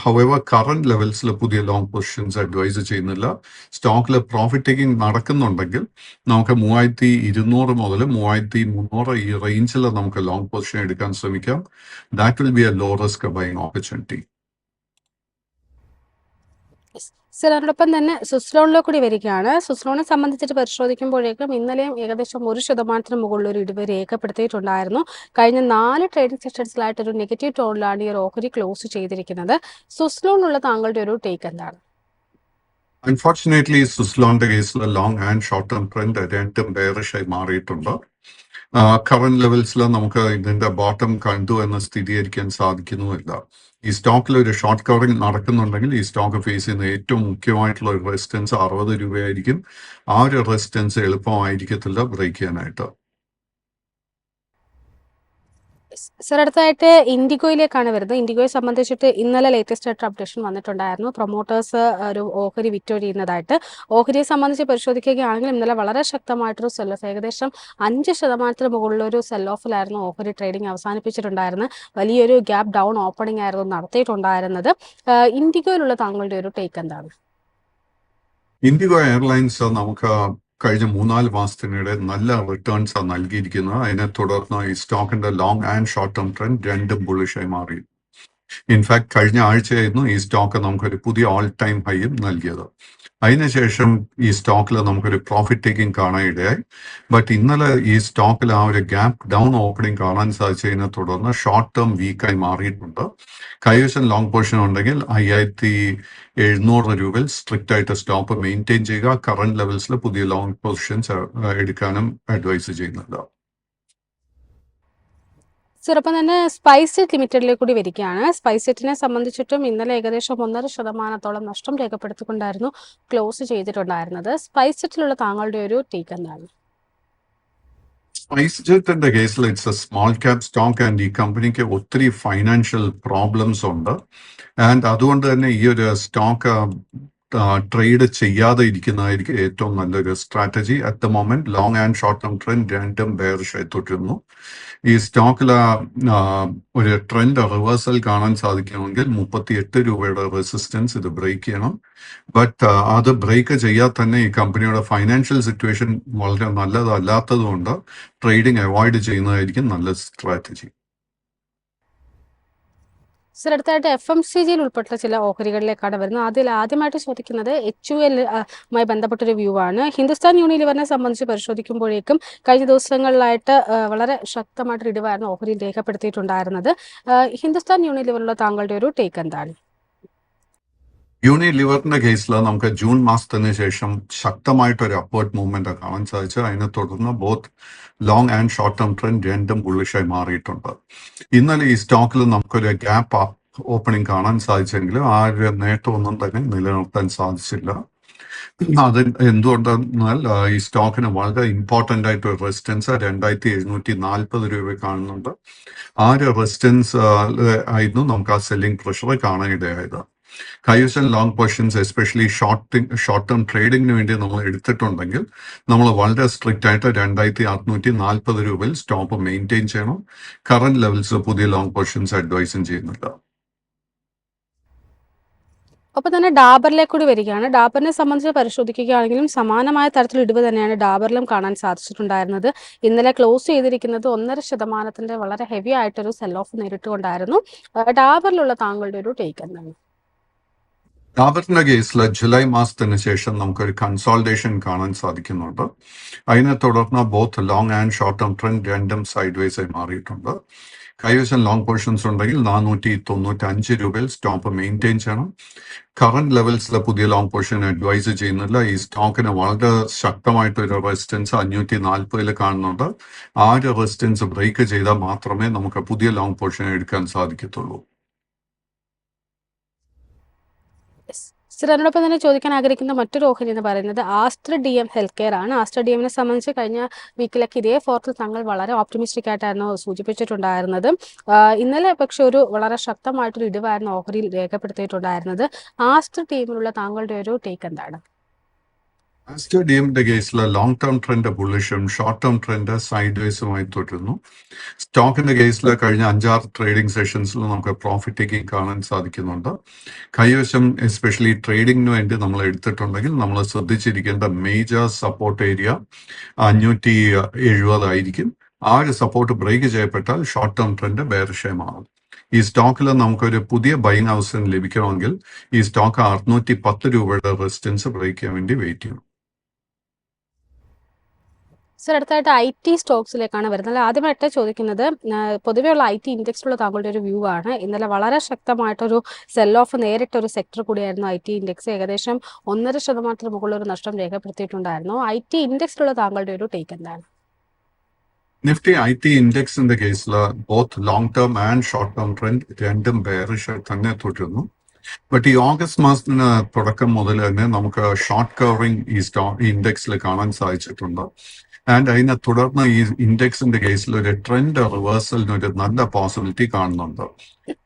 ഹൗവർ കറന്റ് ലെവൽസിൽ പുതിയ ലോങ് പൊസിഷൻസ് അഡ്വൈസ് ചെയ്യുന്നില്ല. സ്റ്റോക്കിൽ പ്രോഫിറ്റ് ടേക്കിംഗ് നടക്കുന്നുണ്ടെങ്കിൽ നമുക്ക് 3200 മുതൽ 3300 ഈ റേഞ്ചിൽ നമുക്ക് ലോങ് പൊസിഷൻ എടുക്കാൻ ശ്രമിക്കാം. That will be a low risk buying opportunity. Sir, അതോടൊപ്പം തന്നെ സ്വിസ് കൂടി വരികയാണ്. സ്വിസ് സംബന്ധിച്ചിട്ട് പരിശോധിക്കുമ്പോഴേക്കും ഇന്നലെയും ഏകദേശം 1% മുകളിൽ ഒരു ഇടിവ് രേഖപ്പെടുത്തിയിട്ടുണ്ടായിരുന്നു. കഴിഞ്ഞ 4 ട്രേഡിംഗ് സെഷൻസിലായിട്ട് ഒരു നെഗറ്റീവ് ടോണിലാണ് ഈ ഒരു ഓഹരി ക്ലോസ് ചെയ്തിരിക്കുന്നത്. സ്വിസ് ലോണിലുള്ള താങ്കളുടെ ഒരു ടേക്ക് എന്താണ്? അൺഫോർച്ചുനേറ്റ്ലി സ്വിസ് കേസിൽ long and short term trend രണ്ടും ബെയറിഷായി മാറിയിട്ടുണ്ട്. കറന്റ് ലെവൽസിൽ നമുക്ക് ഇതിന്റെ ബോട്ടം കണ്ടു എന്ന് സ്ഥിരീകരിക്കാൻ സാധിക്കുന്നുമില്ല. ഈ സ്റ്റോക്കിൽ ഒരു ഷോർട്ട് കവറിംഗ് നടക്കുന്നുണ്ടെങ്കിൽ ഈ സ്റ്റോക്ക് ഫേസ് ചെയ്യുന്ന ഏറ്റവും മുഖ്യമായിട്ടുള്ള ഒരു റെസിസ്റ്റൻസ് 60 രൂപയായിരിക്കും. ആ ഒരു റെസിസ്റ്റൻസ് എളുപ്പമായിരിക്കത്തില്ല ബ്രേക്ക് ചെയ്യാനായിട്ട്. സർ, അടുത്തായിട്ട് ഇൻഡിഗോയിലേക്കാണ് വരുന്നത്. ഇൻഡിഗോയെ സംബന്ധിച്ചിട്ട് ഇന്നലെ ലേറ്റസ്റ്റ് ആയിട്ട് അപ്ഡേഷൻ വന്നിട്ടുണ്ടായിരുന്നു. പ്രൊമോട്ടേഴ്സ് ഒരു ഓഹരി വിറ്റൊഴിയുന്നതായിട്ട്. ഓഹരിയെ സംബന്ധിച്ച് പരിശോധിക്കുകയാണെങ്കിൽ ഇന്നലെ വളരെ ശക്തമായിട്ടൊരു സെൽ ഓഫ്, ഏകദേശം 5% മുകളിലൊരു സെൽ ഓഫിലായിരുന്നു ഓഹരി ട്രേഡിംഗ് അവസാനിപ്പിച്ചിട്ടുണ്ടായിരുന്നത്. വലിയൊരു ഗ്യാപ്പ് ഡൗൺ ഓപ്പണിംഗ് ആയിരുന്നു നടത്തിയിട്ടുണ്ടായിരുന്നത്. ഇൻഡിഗോയിലുള്ള താങ്കളുടെ ഒരു ടേക്ക് എന്താണ്? ഇൻഡിഗോ എയർലൈൻസ് നമുക്ക് കഴിഞ്ഞ 3-4 മാസത്തിനിടെ നല്ല റിട്ടേൺസ് ആണ് നൽകിയിരിക്കുന്നത്. അതിനെ തുടർന്ന് ഈ സ്റ്റോക്കിന്റെ long and short term trend രണ്ടും ബുള്ളിഷായി മാറി. ഇൻഫാക്ട് കഴിഞ്ഞ ആഴ്ചയായിരുന്നു ഈ സ്റ്റോക്ക് നമുക്കൊരു പുതിയ ഓൾ ടൈം ഹൈയും നൽകിയത്. അതിനുശേഷം ഈ സ്റ്റോക്കിൽ നമുക്കൊരു പ്രോഫിറ്റ് ടേക്കിംഗ് കാണാൻ ഇടയായി. ബട്ട് ഇന്നലെ ഈ സ്റ്റോക്കിൽ ആ ഒരു ഗ്യാപ്പ് ഡൗൺ ഓപ്പണിംഗ് കാണാൻ സാധിച്ചതിനെ തുടർന്ന് ഷോർട്ട് ടേം വീക്കായി മാറിയിട്ടുണ്ട്. കൈവശം ലോങ് പൊസിഷൻ ഉണ്ടെങ്കിൽ 5700 രൂപയിൽ സ്ട്രിക്റ്റ് ആയിട്ട് സ്റ്റോപ്പ് മെയിൻറ്റെയിൻ ചെയ്യുക. കറന്റ് ലെവൽസിൽ പുതിയ ലോങ് പൊസിഷൻസ് എടുക്കാനും അഡ്വൈസ് ചെയ്യുന്നുണ്ട്. സർ, ഒപ്പം തന്നെ സ്പൈസ്ജെറ്റ് ലിമിറ്റഡിലേക്ക് കൂടി വരികയാണ്. സ്പൈസ്ജെറ്റിനെ സംബന്ധിച്ചിട്ടും ഇന്നലെ ഏകദേശം 1.5% നഷ്ടം രേഖപ്പെടുത്തിക്കൊണ്ടായിരുന്നു ക്ലോസ് ചെയ്തിട്ടുണ്ടായിരുന്നത്. സ്പൈസ്ജെറ്റിലുള്ള താങ്കളുടെ ഒരു ടേക്ക് എന്താണ്? സ്പൈസ്ജെറ്റിന്റെ കേസിൽ it's A small cap stock and ഈ കമ്പനിക്ക് ഒത്തിരി ഫൈനാൻഷ്യൽ പ്രോബ്ലംസ് ഉണ്ട്. ആൻഡ് അതുകൊണ്ട് തന്നെ ഈ ഒരു സ്റ്റോക്ക് ട്രേഡ് ചെയ്യാതെ ഇരിക്കുന്നതായിരിക്കും ഏറ്റവും നല്ലൊരു strategy. At the moment long and short term trend രണ്ടും ബെയറിഷായി തുടരുന്നു. ഈ സ്റ്റോക്കിൽ ഒരു ട്രെൻഡ് റിവേഴ്സൽ കാണാൻ സാധിക്കണമെങ്കിൽ 38 രൂപയുടെ റെസിസ്റ്റൻസ് ഇത് ബ്രേക്ക് ചെയ്യണം. ബട്ട് അത് ബ്രേക്ക് ചെയ്യാതെ തന്നെ ഈ കമ്പനിയുടെ ഫൈനാൻഷ്യൽ സിറ്റുവേഷൻ വളരെ നല്ലതല്ലാത്തത് കൊണ്ട് ട്രേഡിംഗ് അവോയ്ഡ് ചെയ്യുന്നതായിരിക്കും നല്ല സ്ട്രാറ്റജി. സർ, അടുത്തായിട്ട് FMCGയിൽ ഉൾപ്പെട്ട ചില ഓഹരികളിലേക്കാണ് വരുന്നത്. അതിൽ ആദ്യമായിട്ട് ചോദിക്കുന്നത് HUL മായി ബന്ധപ്പെട്ടൊരു വ്യൂ ആണ്. ഹിന്ദുസ്ഥാൻ യൂണിലിവറിനെ സംബന്ധിച്ച് പരിശോധിക്കുമ്പോഴേക്കും കഴിഞ്ഞ ദിവസങ്ങളിലായിട്ട് വളരെ ശക്തമായിട്ടൊരു ഇടിവായിരുന്നു ഓഹരിയിൽ രേഖപ്പെടുത്തിയിട്ടുണ്ടായിരുന്നത്. ഹിന്ദുസ്ഥാൻ യൂണിലിവറിലുള്ള താങ്കളുടെ ഒരു ടേക്ക് എന്താണ്? യൂണിലിവറിന്റെ കേസിൽ നമുക്ക് ജൂൺ മാസത്തിന് ശേഷം ശക്തമായിട്ടൊരു അപ്വേർഡ് മൂവ്മെന്റ് കാണാൻ സാധിച്ചു. അതിനെ തുടർന്ന് both long and short term trend രണ്ടും ബുള്ളിഷായി മാറിയിട്ടുണ്ട്. ഇന്നലെ ഈ സ്റ്റോക്കിൽ നമുക്കൊരു ഗ്യാപ്പ് ഓപ്പണിംഗ് കാണാൻ സാധിച്ചെങ്കിലും ആ ഒരു നേട്ടമൊന്നും തന്നെ നിലനിർത്താൻ സാധിച്ചില്ല. അത് എന്തുകൊണ്ടെന്നാൽ ഈ സ്റ്റോക്കിന് വളരെ ഇമ്പോർട്ടന്റ് ആയിട്ട് ഒരു റെസിസ്റ്റൻസ് 2740 രൂപ കാണുന്നുണ്ട്. ആ ഒരു റെസിസ്റ്റൻസ് ആയിരുന്നു നമുക്ക് ആ സെല്ലിംഗ് പ്രഷർ കാണാനിടയായത്. കൈവശം long positions especially short term ട്രേഡിങ്ങിന് വേണ്ടി നമ്മൾ എടുത്തിട്ടുണ്ടെങ്കിൽ നമ്മൾ വളരെ സ്ട്രിക്റ്റ് ആയിട്ട് 2640 രൂപയിൽ സ്റ്റോപ്പ് മെയിൻറ്റെയിൻ ചെയ്യണം. കറന്റ് ലെവൽസ് പുതിയ ലോങ് പൊസിഷൻസ് അഡ്വൈസും ചെയ്യുന്നില്ല. ഒപ്പം തന്നെ ഡാബറിലേക്ക് കൂടി വരികയാണ്. ഡാബറിനെ സംബന്ധിച്ച് പരിശോധിക്കുകയാണെങ്കിലും സമാനമായ തരത്തിൽ ഇടിവ് തന്നെയാണ് ഡാബറിലും കാണാൻ സാധിച്ചിട്ടുണ്ടായിരുന്നത്. ഇന്നലെ ക്ലോസ് ചെയ്തിരിക്കുന്നത് 1.5% വളരെ ഹെവി ആയിട്ടൊരു സെൽ ഓഫ് നേരിട്ടുകൊണ്ടായിരുന്നു. ഡാബറിലുള്ള താങ്കളുടെ ഒരു ടേക്ക് എന്താണ്? ഡാബറിന്റെ കേസിൽ ജൂലൈ മാസത്തിന് ശേഷം നമുക്കൊരു കൺസോൾട്ടേഷൻ കാണാൻ സാധിക്കുന്നുണ്ട്. അതിനെ തുടർന്ന് both long and short term trend രണ്ടും സൈഡ് വേസ് ആയി മാറിയിട്ടുണ്ട്. കൈവശം ലോങ് പൊസിഷൻസ് ഉണ്ടെങ്കിൽ 495 രൂപയിൽ സ്റ്റോപ്പ് മെയിൻറ്റെയിൻ ചെയ്യണം. കറന്റ് ലെവൽസിലെ പുതിയ ലോങ് പൊസിഷൻ അഡ്വൈസ് ചെയ്യുന്നില്ല. ഈ സ്റ്റോക്കിന് വളരെ ശക്തമായിട്ടൊരു റെസിസ്റ്റൻസ് 540 കാണുന്നുണ്ട്. ആ ഒരു റെസിസ്റ്റൻസ് ബ്രേക്ക് ചെയ്താൽ മാത്രമേ നമുക്ക് പുതിയ ലോങ് പൊസിഷൻ എടുക്കാൻ സാധിക്കത്തുള്ളൂ. സർ, അതിനോടൊപ്പം തന്നെ ചോദിക്കാൻ ആഗ്രഹിക്കുന്ന മറ്റൊരു ഓഹരി എന്ന് പറയുന്നത് ആസ്ട്ര DM ഹെൽത്ത് കെയർ ആണ്. ആസ്ട്ര DMനെ സംബന്ധിച്ച് കഴിഞ്ഞ വീക്കിലൊക്കെ ഇതേ ഫോർത്തിൽ തങ്ങൾ വളരെ ഓപ്റ്റിമിസ്റ്റിക് ആയിട്ടായിരുന്നു സൂചിപ്പിച്ചിട്ടുണ്ടായിരുന്നത്. ഇന്നലെ പക്ഷെ ഒരു വളരെ ശക്തമായിട്ടൊരു ഇടിവായിരുന്നു ഓഹരിയിൽ രേഖപ്പെടുത്തിയിട്ടുണ്ടായിരുന്നത്. ആസ്ട്ര ടീമിലുള്ള താങ്കളുടെ ഒരു ടേക്ക് എന്താണ്? ആസ്ട്ര ഡിഎമ്മിന്റെ കേസിൽ ലോങ് ടേം ട്രെൻഡ് ബുള്ളിഷും ഷോർട്ട് ടേം ട്രെൻഡ് സൈഡ് വേസുമായി തുടരുന്നു. സ്റ്റോക്കിന്റെ കേസിൽ കഴിഞ്ഞ 5-6 ട്രേഡിംഗ് സെഷൻസിൽ നമുക്ക് പ്രോഫിറ്റ് ടേക്കിംഗ് കാണാൻ സാധിക്കുന്നുണ്ട്. കൈവശം എസ്പെഷ്യലി ട്രേഡിംഗിന് വേണ്ടി നമ്മൾ എടുത്തിട്ടുണ്ടെങ്കിൽ നമ്മൾ ശ്രദ്ധിച്ചിരിക്കേണ്ട മേജർ സപ്പോർട്ട് ഏരിയ 570 ആയിരിക്കും. ആ ഒരു സപ്പോർട്ട് ബ്രേക്ക് ചെയ്യപ്പെട്ടാൽ ഷോർട്ട് ടേം ട്രെൻഡ് ബെയറിഷായി മാറും. ഈ സ്റ്റോക്കിൽ നമുക്കൊരു പുതിയ ബൈങ് അവസരം ലഭിക്കണമെങ്കിൽ ഈ സ്റ്റോക്ക് 610 രൂപയുടെ റെസിസ്റ്റൻസ് ബ്രേക്ക് ചെയ്യാൻ വേണ്ടി വെയിറ്റ് ചെയ്യണം. സർ, അടുത്തായിട്ട് IT സ്റ്റോക്സിലേക്കാണ് വരുന്നത്. ആദ്യമായിട്ട് ചോദിക്കുന്നത് പൊതുവെയുള്ള IT ഇൻഡെക്സിലുള്ള താങ്കളുടെ ഒരു വ്യൂ ആണ്. ഇന്നലെ വളരെ ശക്തമായിട്ടൊരു സെൽ ഓഫ് നേരിട്ട ഒരു സെക്ടർ കൂടിയായിരുന്നു IT ഇൻഡെക്സ്. ഏകദേശം 1.5% മുകളിൽ ഒരു നഷ്ടം രേഖപ്പെടുത്തിയിട്ടുണ്ടായിരുന്നു. IT ഇൻഡെക്സിലുള്ള താങ്കളുടെ ഒരു ടേക്ക് എന്താണ്? നിഫ്റ്റി IT ഇൻഡെക്സിന്റെ കേസിൽ both long term and short term trend രണ്ടും ബെയറിഷ് തന്നെ തുടരുന്നു. ബട്ട് ഈ ഓഗസ്റ്റ് മാസത്തിന് തുടക്കം മുതൽ തന്നെ നമുക്ക് ഷോർട്ട് കവറിംഗ് ഈ ഇൻഡെക്സിൽ കാണാൻ സാധിച്ചിട്ടുണ്ട്. ആൻഡ് അതിനെ തുടർന്ന് ഈ ഇൻഡെക്സിന്റെ കേസിൽ ഒരു ട്രെൻഡ് റിവേഴ്സലിന് ഒരു നല്ല പോസിബിലിറ്റി കാണുന്നുണ്ട്.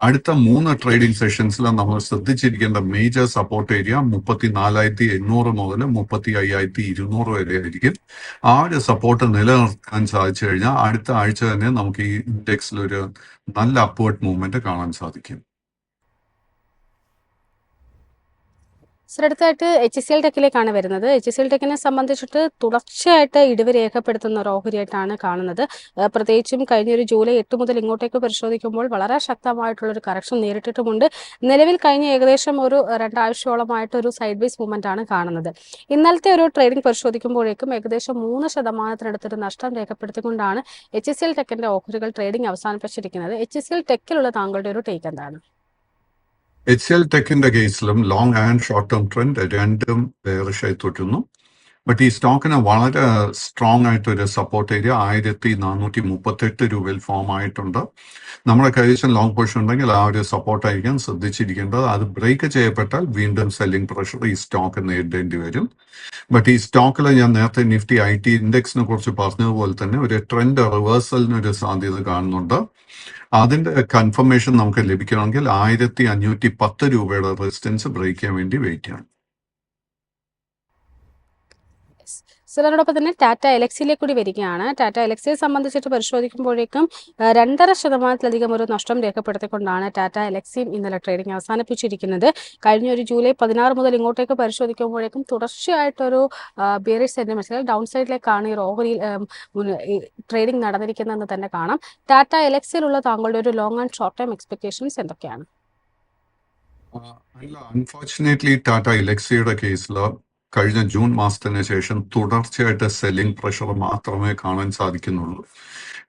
അടുത്ത 3 ട്രേഡിംഗ് സെഷൻസിൽ നമ്മൾ ശ്രദ്ധിച്ചിരിക്കേണ്ട മേജർ സപ്പോർട്ട് ഏരിയ 34,800 മുതൽ 35,200 വരെ ആയിരിക്കും. ആ ഒരു സപ്പോർട്ട് നിലനിർത്താൻ സാധിച്ചു കഴിഞ്ഞാൽ അടുത്ത ആഴ്ച തന്നെ നമുക്ക് ഈ ഇൻഡെക്സിൽ ഒരു നല്ല അപ്വേർഡ് മൂവ്മെന്റ് കാണാൻ സാധിക്കും. സർ, അടുത്തായിട്ട് HCL ടെക്കിലേക്കാണ് വരുന്നത്. HCL ടെക്കിനെ സംബന്ധിച്ചിട്ട് തുടർച്ചയായിട്ട് ഇടിവ് രേഖപ്പെടുത്തുന്ന ഒരു ഓഹരിയായിട്ടാണ് കാണുന്നത്. പ്രത്യേകിച്ചും കഴിഞ്ഞൊരു ജൂലൈ 8 മുതൽ ഇങ്ങോട്ടേക്ക് പരിശോധിക്കുമ്പോൾ വളരെ ശക്തമായിട്ടുള്ളൊരു കറക്ഷൻ നേരിട്ടിട്ടുമുണ്ട്. നിലവിൽ കഴിഞ്ഞ ഏകദേശം ഒരു 2 ആഴ്ചയോളമായിട്ട് ഒരു സൈഡ് വേസ് മൂവ്മെന്റ് ആണ് കാണുന്നത്. ഇന്നലത്തെ ഒരു ട്രേഡിംഗ് പരിശോധിക്കുമ്പോഴേക്കും ഏകദേശം 3% നഷ്ടം രേഖപ്പെടുത്തിക്കൊണ്ടാണ് HCL ടെക്കിന്റെ ഓഹരികൾ ട്രേഡിംഗ് അവസാനിപ്പിച്ചിരിക്കുന്നത്. HCL ടെക്കിലുള്ള താങ്കളുടെ ഒരു ടേക്ക് എന്താണ്? HCL ടെക്കിന്റെ കേസിലും long and short term trend രണ്ടും ബെയറിഷായി തുടരുന്നു. ബട്ട് ഈ സ്റ്റോക്കിന് വളരെ സ്ട്രോങ് ആയിട്ടൊരു സപ്പോർട്ട് ഏരിയ 1438 രൂപയിൽ ഫോം ആയിട്ടുണ്ട്. നമ്മുടെ കൈവശം ലോങ് പൊസിഷൻ ഉണ്ടെങ്കിൽ ആ ഒരു സപ്പോർട്ടായിരിക്കും ശ്രദ്ധിച്ചിരിക്കേണ്ടത്. അത് ബ്രേക്ക് ചെയ്യപ്പെട്ടാൽ വീണ്ടും സെല്ലിംഗ് പ്രഷർ ഈ സ്റ്റോക്ക് നേരിടേണ്ടി വരും. ബട്ട് ഈ സ്റ്റോക്കിൽ ഞാൻ നേരത്തെ നിഫ്റ്റി IT ഇൻഡെക്സിനെ കുറിച്ച് പറഞ്ഞതുപോലെ തന്നെ ഒരു ട്രെൻഡ് റിവേഴ്സലിനൊരു സാധ്യത കാണുന്നുണ്ട്. അതിന്റെ കൺഫർമേഷൻ നമുക്ക് ലഭിക്കണമെങ്കിൽ 1510 രൂപയുടെ റെസിസ്റ്റൻസ് ബ്രേക്ക് ചെയ്യാൻ വേണ്ടി വെയിറ്റ് ചെയ്യണം. സിലറോടൊപ്പം തന്നെ ടാറ്റ എലക്സിയിലേക്ക് കൂടി വരികയാണ്. ടാറ്റ എലക്സിയെ സംബന്ധിച്ചിട്ട് പരിശോധിക്കുമ്പോഴേക്കും 2.5% ഒരു നഷ്ടം രേഖപ്പെടുത്തിക്കൊണ്ടാണ് ടാറ്റ എലക്സിയും ഇന്നലെ ട്രേഡിംഗ് അവസാനിപ്പിച്ചിരിക്കുന്നത്. കഴിഞ്ഞ ഒരു ജൂലൈ 16 മുതൽ ഇങ്ങോട്ടേക്ക് പരിശോധിക്കുമ്പോഴേക്കും തുടർച്ചയായിട്ടൊരു ബിയറിഷ് സെന്റിമെന്റ് ഡൗൺ സൈഡിലേക്കാണ് ഈ ഓഹരിയിൽ ട്രേഡിംഗ് നടന്നിരിക്കുന്നതെന്ന് തന്നെ കാണാം. ടാറ്റ എലക്സിയിലുള്ള താങ്കളുടെ ഒരു long and short time expectations എന്തൊക്കെയാണ്? അല്ല, അൺഫോർച്ചുനേറ്റ്ലി ടാറ്റ ഇലക്സിയുടെ കേസിൽ കഴിഞ്ഞ ജൂൺ മാസത്തിന് ശേഷം തുടർച്ചയായിട്ട് സെല്ലിംഗ് പ്രഷർ മാത്രമേ കാണാൻ സാധിക്കുന്നുള്ളൂ.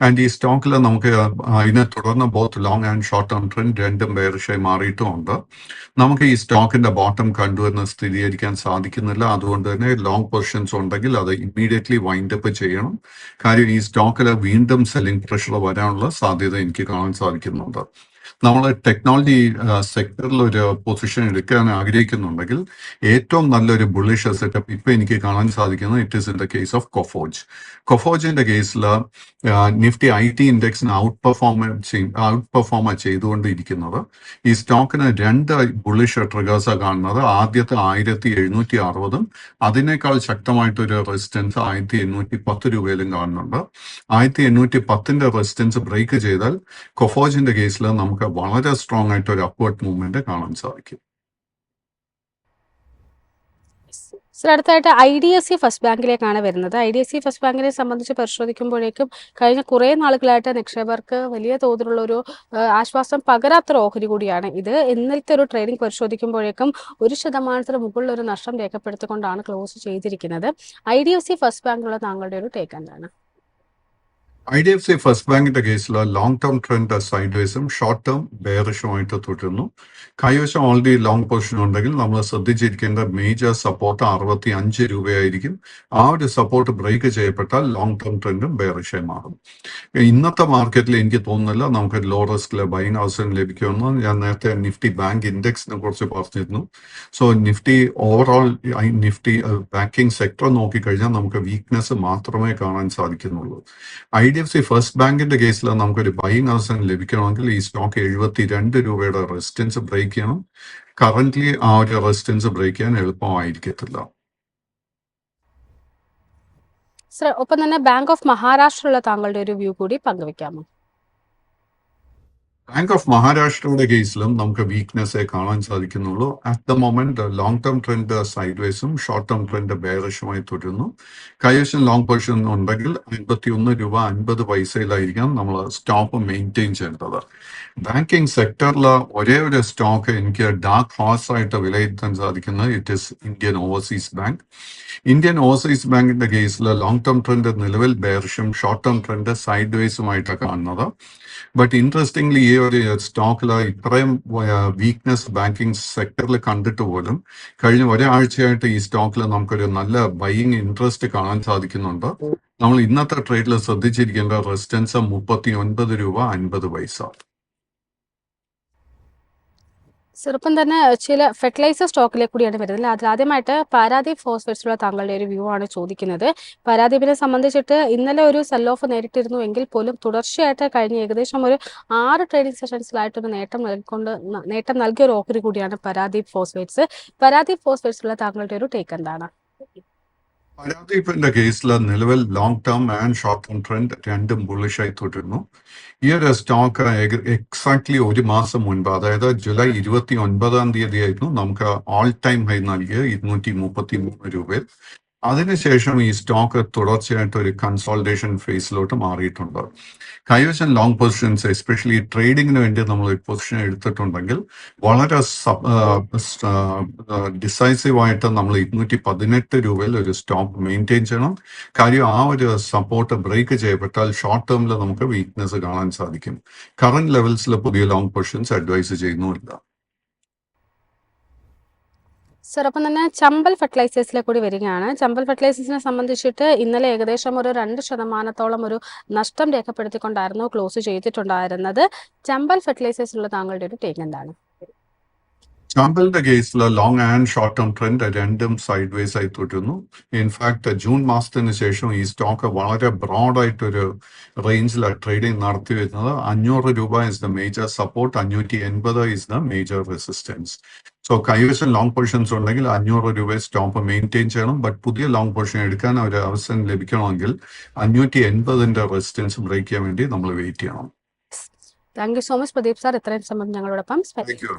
ആൻഡ് ഈ സ്റ്റോക്കിൽ നമുക്ക് അതിനെ തുടർന്ന് both long and short term trend രണ്ടും ബെയറിഷായി മാറിയിട്ടുമുണ്ട്. നമുക്ക് ഈ സ്റ്റോക്കിന്റെ ബോട്ടം കണ്ടുവന്ന് സ്ഥിരീകരിക്കാൻ സാധിക്കുന്നില്ല. അതുകൊണ്ട് തന്നെ ലോങ് പൊസിഷൻസ് ഉണ്ടെങ്കിൽ അത് ഇമ്മീഡിയറ്റ്ലി വൈൻഡ് അപ്പ് ചെയ്യണം. കാര്യം ഈ സ്റ്റോക്കിൽ വീണ്ടും സെല്ലിംഗ് പ്രഷർ വരാനുള്ള സാധ്യത എനിക്ക് കാണാൻ സാധിക്കുന്നുണ്ട്. നമ്മൾ ടെക്നോളജി സെക്ടറിൽ ഒരു പൊസിഷൻ എടുക്കാൻ ആഗ്രഹിക്കുന്നുണ്ടെങ്കിൽ ഏറ്റവും നല്ലൊരു ബുള്ളിഷ് സെറ്റപ്പ് ഇപ്പൊ എനിക്ക് കാണാൻ സാധിക്കുന്നത് it is in the case of Coforge. കൊഫോജിന്റെ കേസിൽ നിഫ്റ്റി IT ഇൻഡെക്സിന് ഔട്ട് പെർഫോമ ചെയ്തുകൊണ്ടിരിക്കുന്നത്. ഈ സ്റ്റോക്കിന് രണ്ട് ബുള്ളിഷ് ട്രിഗേഴ്സാണ് കാണുന്നത്. ആദ്യത്തെ 1760 അതിനേക്കാൾ ശക്തമായിട്ടൊരു റെസിസ്റ്റൻസ് 1810 രൂപയിലും കാണുന്നുണ്ട്. 1810 റെസിസ്റ്റൻസ് ബ്രേക്ക് ചെയ്താൽ കൊഫോജിന്റെ കേസിൽ നമുക്ക് വളരെ സ്ട്രോങ് ആയിട്ട് ഒരു അപ്വേർഡ് മൂവ്മെന്റ് കാണാൻ സാധിക്കും. സർ, അടുത്തായിട്ട് IDFC ഫസ്റ്റ് ബാങ്കിലേക്കാണ് വരുന്നത്. IDFC ഫസ്റ്റ് ബാങ്കിനെ സംബന്ധിച്ച് പരിശോധിക്കുമ്പോഴേക്കും കഴിഞ്ഞ കുറേ നാളുകളായിട്ട് നിക്ഷേപകർക്ക് വലിയ തോതിലുള്ള ഒരു ആശ്വാസം പകരാത്തൊരു ഓഹരി കൂടിയാണ് ഇത്. ഇന്നലത്തെ ഒരു ട്രേഡിംഗ് പരിശോധിക്കുമ്പോഴേക്കും 1% മുകളിൽ ഒരു നഷ്ടം രേഖപ്പെടുത്തിക്കൊണ്ടാണ് ക്ലോസ് ചെയ്തിരിക്കുന്നത്. IDFC ഫസ്റ്റ് ബാങ്കിലുള്ള താങ്കളുടെ ഒരു ടേക്ക് എന്താണ്? IDFC ഫസ്റ്റ് ബാങ്കിന്റെ കേസിൽ ലോങ് ടേം ട്രെൻഡ് സൈഡ്വേസും ഷോർട്ട് ടേം ബെയറിഷുമായിട്ട് തുടരുന്നു. കൈവശം ഓൾറെഡി ലോങ് പൊസിഷൻ ഉണ്ടെങ്കിൽ നമ്മൾ ശ്രദ്ധിച്ചിരിക്കേണ്ട മേജർ സപ്പോർട്ട് 65 രൂപയായിരിക്കും. ആ ഒരു സപ്പോർട്ട് ബ്രേക്ക് ചെയ്യപ്പെട്ടാൽ ലോങ് ടേം ട്രെൻഡും ബെയറിഷായി മാറും. ഇന്നത്തെ മാർക്കറ്റിൽ എനിക്ക് തോന്നുന്നില്ല നമുക്ക് ലോ റിസ്കിൽ ബൈങ് അവസരം ലഭിക്കുമെന്ന്. ഞാൻ നേരത്തെ നിഫ്റ്റി ബാങ്ക് ഇൻഡെക്സിനെ കുറിച്ച് പറഞ്ഞിരുന്നു. So Nifty overall Nifty banking sector നോക്കിക്കഴിഞ്ഞാൽ നമുക്ക് വീക്ക്നെസ് മാത്രമേ കാണാൻ സാധിക്കുന്നുള്ളൂ. IDFC ഫസ്റ്റ് ബാങ്കിന്റെ കേസിൽ നമുക്കൊരു ബൈങ് അവസരം ലഭിക്കണമെങ്കിൽ ഈ സ്റ്റോക്ക് 72 രൂപയുടെ റെസിസ്റ്റൻസ് ബ്രേക്ക് ചെയ്യണം. കറന്റ്ലി ആ ഒരു റെസിസ്റ്റൻസ് ബ്രേക്ക് ചെയ്യാൻ എളുപ്പമായിരിക്കത്തില്ല. സർ, ഒപ്പം തന്നെ ബാങ്ക് ഓഫ് മഹാരാഷ്ട്രയുള്ള താങ്കളുടെ ഒരു വ്യൂ കൂടി പങ്കുവെക്കാമോ? ബാങ്ക് ഓഫ് മഹാരാഷ്ട്രയുടെ കേസിലും നമുക്ക് വീക്ക്നെസ്സേ കാണാൻ സാധിക്കുന്നുള്ളൂ. At the moment long term trend സൈഡ്വേസും ഷോർട്ട് ടേം ട്രെൻഡ് ബെയറിഷുമായി തുടരുന്നു. കൈവശം ലോങ് പൊസിഷൻ ഉണ്ടെങ്കിൽ 51 രൂപ 50 പൈസയിലായിരിക്കാം നമ്മൾ സ്റ്റോപ്പ് മെയിൻറ്റെയിൻ ചെയ്യേണ്ടത്. ബാങ്കിങ് സെക്ടറിൽ ഒരേ ഒരു സ്റ്റോക്ക് എനിക്ക് ഡാർക്ക് ഹോഴ്സ് ആയിട്ട് വിലയിരുത്താൻ സാധിക്കുന്നത് it is Indian overseas bank. Indian overseas ബാങ്കിന്റെ കേസിൽ ലോങ് ടേം ട്രെൻഡ് നിലവിൽ ബെയറിഷും ഷോർട്ട് ടേം ട്രെൻഡ് സൈഡ്വേസുമായിട്ടാണ് കാണുന്നത്. ബട്ട് ഇൻട്രസ്റ്റിംഗ്ലി ഈ ഒരു സ്റ്റോക്കിൽ ഇത്രയും വീക്ക്നെസ് ബാങ്കിങ് സെക്ടറിൽ കണ്ടിട്ട് പോലും കഴിഞ്ഞ ഒരാഴ്ചയായിട്ട് ഈ സ്റ്റോക്കിൽ നമുക്കൊരു നല്ല ബൈയിങ് ഇൻട്രസ്റ്റ് കാണാൻ സാധിക്കുന്നുണ്ട്. നമ്മൾ ഇന്നത്തെ ട്രേഡിൽ ശ്രദ്ധിച്ചിരിക്കേണ്ട റെസിസ്റ്റൻസ് 39 രൂപ 50 പൈസ. ചെറുപ്പം തന്നെ ചില ഫെർട്ടിലൈസർ സ്റ്റോക്കിലേക്ക് കൂടിയാണ് വരുന്നത്. അതിൽ ആദ്യമായിട്ട് പാരാദീപ് ഫോസ്ഫേറ്റ്സിലുള്ള താങ്കളുടെ ഒരു വ്യൂ ആണ് ചോദിക്കുന്നത്. പാരാദീപിനെ സംബന്ധിച്ചിട്ട് ഇന്നലെ ഒരു സെൽ ഓഫ് നേരിട്ടിരുന്നു എങ്കിൽ പോലും തുടർച്ചയായിട്ട് കഴിഞ്ഞ ഏകദേശം ഒരു 6 ട്രേഡിംഗ് സെഷൻസിലായിട്ടൊരു നേട്ടം നൽകിയ ഒരു ഓഹരി കൂടിയാണ് പാരാദീപ് ഫോസ്ഫേറ്റ്സ്. പാരാദീപ് ഫോസ്ഫേറ്റ്സിലുള്ള താങ്കളുടെ ഒരു ടേക്ക് എന്താണ്? പാരാദീപിന്റെ കേസിൽ നിലവിൽ long term and short term trend രണ്ടും ബുള്ളിഷായി തുടരുന്നു. ഈ ഒരു സ്റ്റോക്ക് എക്സാക്ട്ലി ഒരു മാസം മുൻപ്, അതായത് ജൂലൈ 29 തീയതി ആയിരുന്നു നമുക്ക് ഓൾ ടൈം ഹൈ നൽകിയ 233 രൂപയിൽ. അതിനുശേഷം ഈ സ്റ്റോക്ക് തുടർച്ചയായിട്ട് ഒരു കൺസോൾട്ടേഷൻ ഫേസിലോട്ട് മാറിയിട്ടുണ്ട്. കൈവശം ലോങ് പൊസിഷൻസ് എസ്പെഷ്യലി ട്രേഡിങ്ങിന് വേണ്ടി നമ്മൾ പൊസിഷൻ എടുത്തിട്ടുണ്ടെങ്കിൽ വളരെ ഡിസൈസീവായിട്ട് നമ്മൾ 218 രൂപയിൽ ഒരു സ്റ്റോപ്പ് മെയിൻറ്റെയിൻ ചെയ്യണം. കാര്യം ആ ഒരു സപ്പോർട്ട് ബ്രേക്ക് ചെയ്യപ്പെട്ടാൽ ഷോർട്ട് ടേമിൽ നമുക്ക് വീക്ക്നെസ് കാണാൻ സാധിക്കും. കറന്റ് ലെവൽസിൽ പുതിയ ലോങ് പൊസിഷൻസ് അഡ്വൈസ് ചെയ്യുന്നുമില്ല. സർ, ഒപ്പം തന്നെ ചമ്പൽ ഫെർട്ടിലൈസേഴ്സിലേക്ക് കൂടി വരികയാണ്. ചമ്പൽ ഫെർട്ടിലൈസേഴ്സിനെ സംബന്ധിച്ചിട്ട് ഇന്നലെ ഏകദേശം ഒരു 2% ഒരു നഷ്ടം രേഖപ്പെടുത്തിക്കൊണ്ടായിരുന്നു ക്ലോസ് ചെയ്തിട്ടുണ്ടായിരുന്നത്. ചമ്പൽ ഫെർട്ടിലൈസേഴ്സിലുള്ള താങ്കളുടെ ഒരു ടേക്ക് എന്താണ്? ചാമ്പലിന്റെ കേസിൽ long and short term trend രണ്ടും സൈഡ് വേസ് ആയി തുടരുന്നു. ഇൻഫാക്ട് ജൂൺ മാസത്തിന് ശേഷം ഈ സ്റ്റോക്ക് വളരെ ബ്രോഡായിട്ടൊരു റേഞ്ചിലാണ് ട്രേഡിംഗ് നടത്തി വരുന്നത്. 500 രൂപ is the major support, 580 is the major resistance. So കൈവശം ലോങ് പൊസിഷൻസ് ഉണ്ടെങ്കിൽ 500 രൂപ സ്റ്റോപ്പ് മെയിൻറ്റെയിൻ ചെയ്യണം. ബട്ട് പുതിയ ലോങ് പൊസിഷൻ എടുക്കാൻ ഒരു അവസരം ലഭിക്കണമെങ്കിൽ 580ന്റെ റെസിസ്റ്റൻസ് ബ്രേക്ക് ചെയ്യാൻ വേണ്ടി നമ്മൾ വെയിറ്റ് ചെയ്യണം. Thank you so much Pradeep sir, ഇത്രയും സമയം ഞങ്ങളോടൊപ്പം താങ്ക് യു.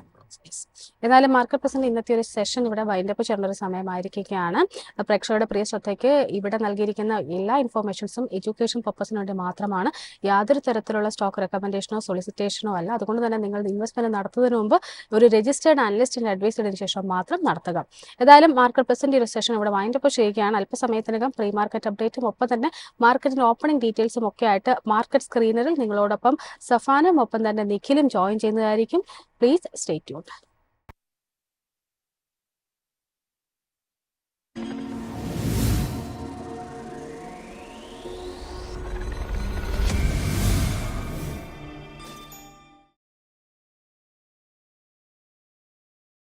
എന്നാലും മാർക്കറ്റ് പ്രസന്റ് ഇന്നത്തെ ഒരു സെഷൻ ഇവിടെ വൈൻഡപ്പ് ചെയ്യേണ്ട ഒരു സമയമായിരിക്കുകയാണ്. പ്രേക്ഷകരുടെ പ്രിയ ശ്രദ്ധയ്ക്ക് ഇവിടെ നൽകിയിരിക്കുന്ന എല്ലാ ഇൻഫോർമേഷൻസും എഡ്യൂക്കേഷൻ പർപ്പസിന് വേണ്ടി മാത്രമാണ്. യാതൊരു തരത്തിലുള്ള സ്റ്റോക്ക് റെക്കമെൻഡേഷനോ സൊളിസിറ്റേഷനോ അല്ല. അതുകൊണ്ട് തന്നെ നിങ്ങൾ ഇൻവെസ്റ്റ്മെന്റ് നടത്തുന്നതിന് മുമ്പ് ഒരു രജിസ്റ്റേർഡ് അനലിസ്റ്റിന്റെ അഡ്വൈസ് ചെയ്തതിനു ശേഷം മാത്രം നടത്തുക. ഏതായാലും മാർക്കറ്റ് പ്രസന്റ് ഒരു സെഷൻ ഇവിടെ വൈൻഡപ്പ് ചെയ്യുകയാണ്. അല്പസമയത്തിനകം പ്രീ മാർക്കറ്റ് അപ്ഡേറ്റും ഒപ്പം തന്നെ മാർക്കറ്റിന്റെ ഓപ്പണിംഗ് ഡീറ്റെയിൽസും ഒക്കെ ആയിട്ട് മാർക്കറ്റ് സ്ക്രീനറിൽ നിങ്ങളോടൊപ്പം സഫാനും ഒപ്പം തന്നെ നിഖിലും ജോയിൻ ചെയ്യുന്നതായിരിക്കും. Please stay tuned.